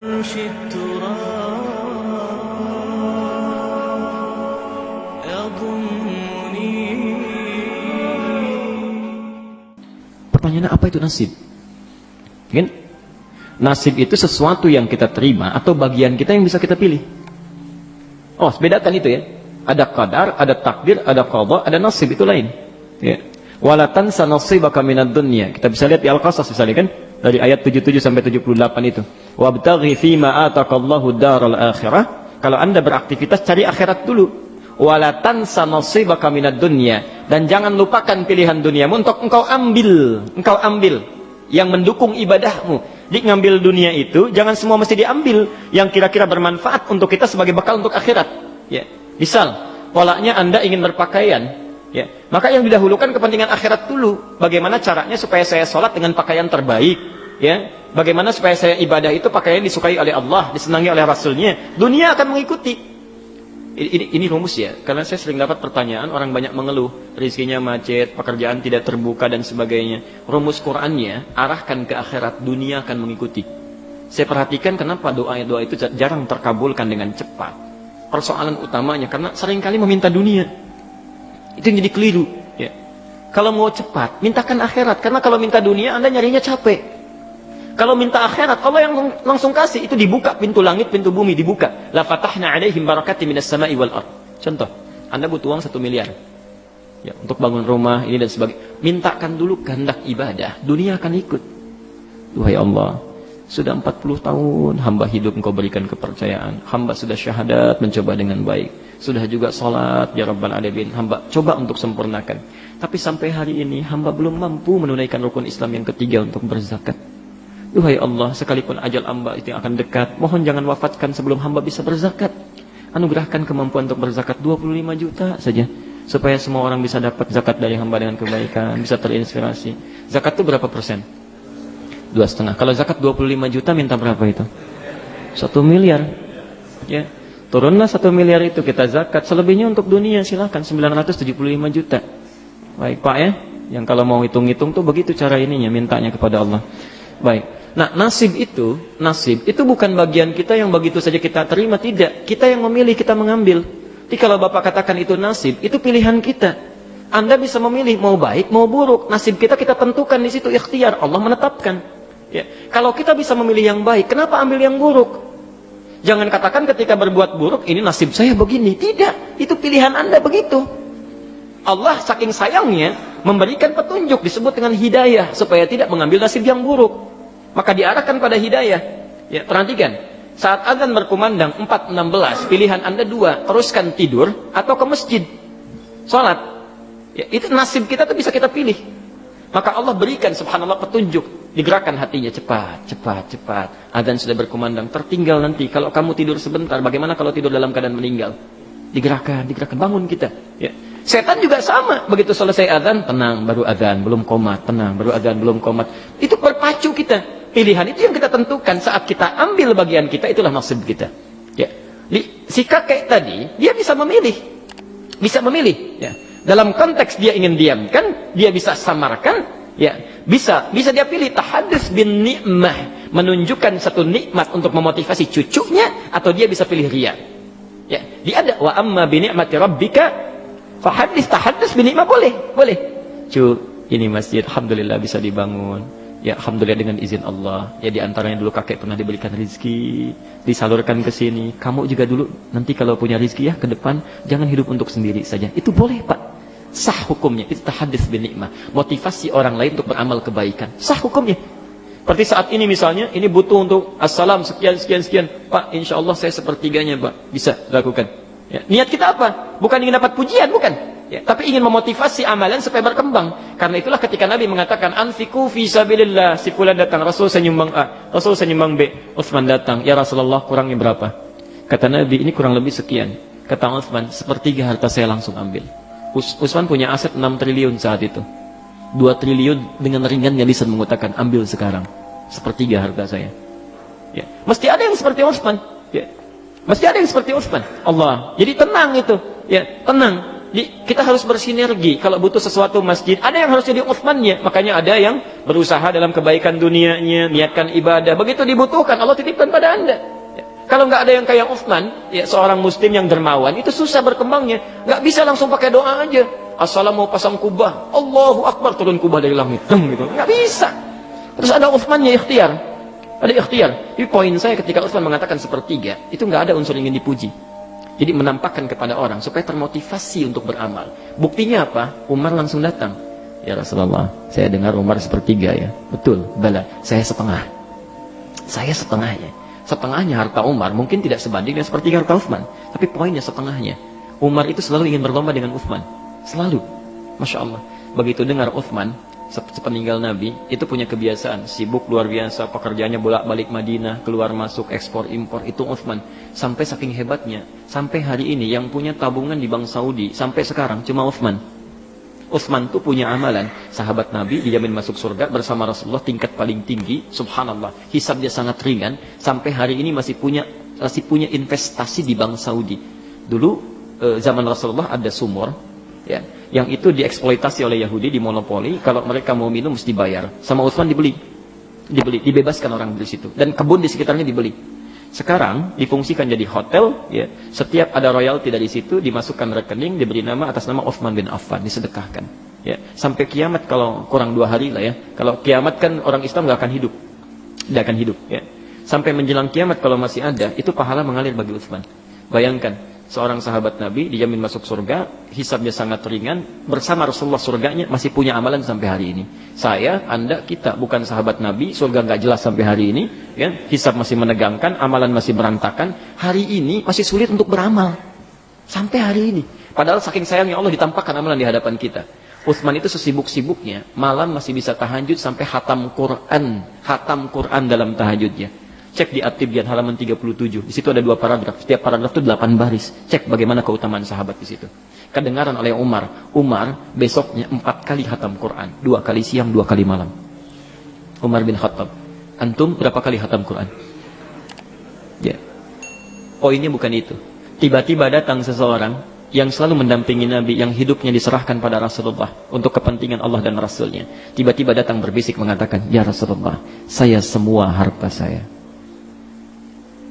شئت يضمني. Pertanyaannya, apa itu nasib? Kan? Nasib itu sesuatu yang kita terima atau bagian kita yang bisa kita pilih. Oh, bedakan itu ya. Ada qadar, ada takdir, ada qada, ada nasib, itu lain. Ya. Wala tansa nasibaka minad dunya. Kita bisa lihat di Al-Qasas misalnya kan, dari ayat 77 sampai 78 itu. Wabtaghi fima ataqallahu daral akhirah. Kalau Anda beraktivitas, cari akhirat dulu. Wala tansa nasibaka minad dunya. Dan jangan lupakan pilihan duniamu untuk engkau ambil. Engkau ambil yang mendukung ibadahmu. Jadi ngambil dunia itu jangan semua mesti diambil yang kira-kira bermanfaat untuk kita sebagai bekal untuk akhirat. Ya. Misal, polanya Anda ingin berpakaian, ya. Maka yang didahulukan kepentingan akhirat dulu. Bagaimana caranya supaya saya sholat dengan pakaian terbaik, ya. Bagaimana supaya saya ibadah itu pakaian disukai oleh Allah, disenangi oleh Rasulnya. Dunia akan mengikuti. Ini rumus ya, karena saya sering dapat pertanyaan, orang banyak mengeluh, rezekinya macet, pekerjaan tidak terbuka dan sebagainya. Rumus Qur'annya, arahkan ke akhirat, dunia akan mengikuti. Saya perhatikan kenapa doa-doa itu jarang terkabulkan dengan cepat. Persoalan utamanya, karena seringkali meminta dunia. Itu yang jadi keliru. Ya. Kalau mau cepat, mintakan akhirat, karena kalau minta dunia, Anda nyarinya capek. Kalau minta akhirat, Allah yang langsung kasih. Itu dibuka pintu langit, pintu bumi dibuka. La fatahna alaihim barakati minas sama'i wal ard. Contoh, Anda butuh uang 1 miliar. Ya, untuk bangun rumah, ini dan sebagainya. Mintakan dulu kehendak ibadah. Dunia akan ikut. Duhai Allah, sudah 40 tahun hamba hidup engkau berikan kepercayaan. Hamba sudah syahadat mencoba dengan baik. Sudah juga salat, ya Rabbal Alamin. Hamba coba untuk sempurnakan. Tapi sampai hari ini, hamba belum mampu menunaikan rukun Islam yang ketiga untuk berzakat. Duhai Allah, sekalipun ajal hamba itu yang akan dekat, mohon jangan wafatkan sebelum hamba bisa berzakat. Anugerahkan kemampuan untuk berzakat 25 juta saja, supaya semua orang bisa dapat zakat dari hamba dengan kebaikan, bisa terinspirasi. Zakat itu berapa persen? 2,5. Kalau zakat 25 juta, minta berapa itu? 1 miliar. Ya, turunlah 1 miliar itu kita zakat. Selebihnya untuk dunia, silakan 975 juta. Baik Pak ya, yang kalau mau hitung-hitung tuh begitu cara ininya, mintanya kepada Allah. Baik. Nah, nasib itu bukan bagian kita yang begitu saja kita terima, tidak. Kita yang memilih, kita mengambil. Jadi kalau Bapak katakan itu nasib, itu pilihan kita. Anda bisa memilih mau baik, mau buruk. Nasib kita tentukan di situ, ikhtiar Allah menetapkan. Ya. Kalau kita bisa memilih yang baik, kenapa ambil yang buruk? Jangan katakan ketika berbuat buruk, ini nasib saya begini. Tidak, itu pilihan Anda begitu. Allah saking sayangnya memberikan petunjuk, disebut dengan hidayah, supaya tidak mengambil nasib yang buruk. Maka diarahkan pada hidayah. Ya, perhatikan. Saat azan berkumandang 4.16, pilihan Anda 2, teruskan tidur atau ke masjid. Salat. Ya, itu nasib kita tuh bisa kita pilih. Maka Allah berikan subhanallah petunjuk, digerakkan hatinya, cepat. Azan sudah berkumandang, tertinggal nanti kalau kamu tidur sebentar, bagaimana kalau tidur dalam keadaan meninggal? Digerakkan, bangun kita. Ya. Setan juga sama, begitu selesai azan, tenang, baru azan, belum komat, tenang, baru azan, belum komat. Itu berpacu kita. Pilihan itu yang kita tentukan, saat kita ambil bagian kita, itulah nasib kita. Ya. Si kakek tadi, dia bisa memilih. Ya. Dalam konteks dia ingin diamkan, dia bisa samarkan, ya. Bisa dia pilih tahadduts bin ni'mah, menunjukkan satu nikmat untuk memotivasi cucunya, atau dia bisa pilih riya. Ya. Dia ada wa amma bi ni'mati rabbika tahadduts bin ni'mah, boleh. Ini masjid alhamdulillah bisa dibangun. Ya alhamdulillah dengan izin Allah. Ya diantaranya dulu kakek pernah diberikan rezeki, disalurkan ke sini. Kamu juga dulu nanti kalau punya rezeki ya ke depan jangan hidup untuk sendiri saja. Itu boleh Pak. Sah hukumnya. Itu tahadduts bin ni'mah. Motivasi orang lain untuk beramal kebaikan. Sah hukumnya. Seperti saat ini misalnya, ini butuh untuk assalam sekian. Pak, insya Allah saya sepertiganya Pak. Bisa lakukan. Ya, niat kita apa? Bukan ingin dapat pujian, bukan. Ya, tapi ingin memotivasi amalan supaya berkembang. Karena itulah ketika Nabi mengatakan anfiqu fi sabilillah, si fulan datang, Rasul senyumbang A, Rasul senyumbang B, Utsman datang, ya Rasulullah kurangnya berapa? Kata Nabi, ini kurang lebih sekian. Kata Utsman, 1/3 harta saya langsung ambil. Utsman punya aset 6 triliun saat itu. 2 triliun dengan ringannya lisan mengatakan ambil sekarang. 1/3 harta saya. Ya, mesti ada yang seperti Utsman. Ya. Mesti ada yang seperti Utsman. Allah. Jadi tenang itu. Ya, tenang. Kita harus bersinergi. Kalau butuh sesuatu masjid, ada yang harus jadi Utsmannya. Makanya ada yang berusaha dalam kebaikan dunianya, niatkan ibadah. Begitu dibutuhkan, Allah titipkan pada Anda. Kalau nggak ada yang kayak Utsman, ya seorang muslim yang dermawan, itu susah berkembangnya. Nggak bisa langsung pakai doa aja. Assalam mau pasang kubah, Allahu Akbar, turun kubah dari langit. Gitu. Nggak bisa. Terus ada Utsmannya ikhtiar. Ada ikhtiar. Jadi poin saya ketika Utsman mengatakan sepertiga, itu nggak ada unsur ingin dipuji. Jadi menampakkan kepada orang supaya termotivasi untuk beramal. Buktinya apa? Umar langsung datang. Ya Rasulullah, saya dengar Umar sepertiga ya. Betul, bala. Saya setengah. Saya setengahnya. Setengahnya harta Umar mungkin tidak sebanding dengan sepertiga harta Utsman. Tapi poinnya setengahnya. Umar itu selalu ingin berlomba dengan Utsman. Selalu. Masya Allah. Begitu dengar Utsman sepeninggal Nabi, itu punya kebiasaan, sibuk luar biasa, pekerjaannya bolak-balik Madinah, keluar masuk, ekspor impor, itu Utsman. Sampai saking hebatnya, sampai hari ini yang punya tabungan di Bank Saudi, sampai sekarang cuma Utsman. Utsman tuh punya amalan, sahabat Nabi dijamin masuk surga bersama Rasulullah tingkat paling tinggi, subhanallah, hisab dia sangat ringan, sampai hari ini masih punya investasi di Bank Saudi. Dulu zaman Rasulullah ada sumur, ya, yang itu dieksploitasi oleh Yahudi, dimonopoli. Kalau mereka mau minum mesti bayar. Sama Utsman dibeli, dibebaskan orang di situ. Dan kebun di sekitarnya dibeli. Sekarang difungsikan jadi hotel. Ya, setiap ada royalti dari situ dimasukkan rekening, diberi nama atas nama Utsman bin Affan, disedekahkan. Ya, sampai kiamat kalau kurang 2 hari lah ya. Kalau kiamat kan orang Islam nggak akan hidup, nggak akan hidup. Ya, sampai menjelang kiamat kalau masih ada, itu pahala mengalir bagi Utsman. Bayangkan. Seorang sahabat Nabi dijamin masuk surga, hisabnya sangat ringan, bersama Rasulullah surganya masih punya amalan sampai hari ini. Saya, Anda, kita bukan sahabat Nabi, surga nggak jelas sampai hari ini, ya, hisab masih menegangkan, amalan masih berantakan, hari ini masih sulit untuk beramal. Sampai hari ini. Padahal saking sayangnya Allah ditampakkan amalan di hadapan kita. Utsman itu sesibuk-sibuknya, malam masih bisa tahajud sampai hatam Quran dalam tahajudnya. Cek di At-Tibyan halaman 37. Di situ ada 2 paragraf. Setiap paragraf itu 8 baris. Cek bagaimana keutamaan sahabat di situ. Kedengaran oleh Umar. Umar besoknya 4 kali khatam Quran. 2 kali siang, 2 kali malam. Umar bin Khattab. Antum berapa kali khatam Quran? Ya. Poinnya bukan itu. Tiba-tiba datang seseorang yang selalu mendampingi Nabi, yang hidupnya diserahkan pada Rasulullah untuk kepentingan Allah dan Rasulnya. Tiba-tiba datang berbisik mengatakan, ya Rasulullah, saya semua harta saya.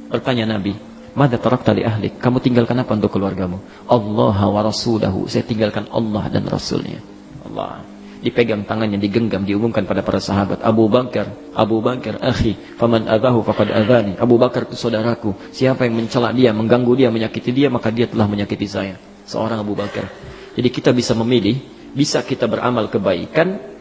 Bertanya Nabi, "Madza tarakta li ahlik?" Kamu tinggalkan apa untuk keluargamu? Allah wa rasulahu. Saya tinggalkan Allah dan Rasulnya. Allah. Dipegang tangannya, digenggam, diumumkan pada para sahabat. Abu Bakar, akhi, faman adahu faqad adhani. Abu Bakar itu saudaraku. Siapa yang mencela dia, mengganggu dia, menyakiti dia, maka dia telah menyakiti saya. Seorang Abu Bakar. Jadi kita bisa memilih, bisa kita beramal kebaikan,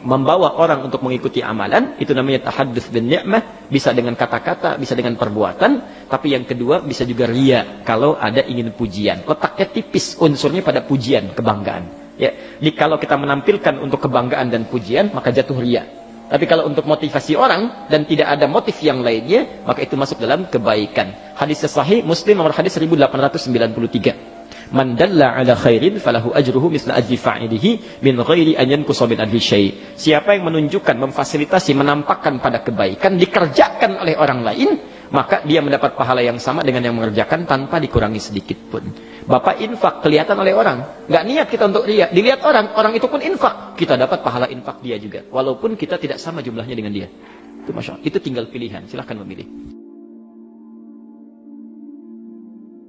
membawa orang untuk mengikuti amalan, itu namanya tahadduts bin ni'mah, bisa dengan kata-kata, bisa dengan perbuatan, tapi yang kedua bisa juga riya, kalau ada ingin pujian. Letaknya tipis unsurnya pada pujian, kebanggaan. Ya, jadi kalau kita menampilkan untuk kebanggaan dan pujian, maka jatuh riya. Tapi kalau untuk motivasi orang dan tidak ada motif yang lainnya, maka itu masuk dalam kebaikan. Hadis sahih Muslim nomor hadis 1893. Man dalla ala khairin falahu ajruhu misla ajri fa'ilihi min ghairi an yanqusa min ajri syai'. Siapa yang menunjukkan, memfasilitasi, menampakkan pada kebaikan dikerjakan oleh orang lain, maka dia mendapat pahala yang sama dengan yang mengerjakan tanpa dikurangi sedikit pun. Bapak infak kelihatan oleh orang, nggak niat kita untuk riya, dilihat orang itu pun infak, kita dapat pahala infak dia juga, walaupun kita tidak sama jumlahnya dengan dia. Itu masya Allah, itu tinggal pilihan, silahkan memilih.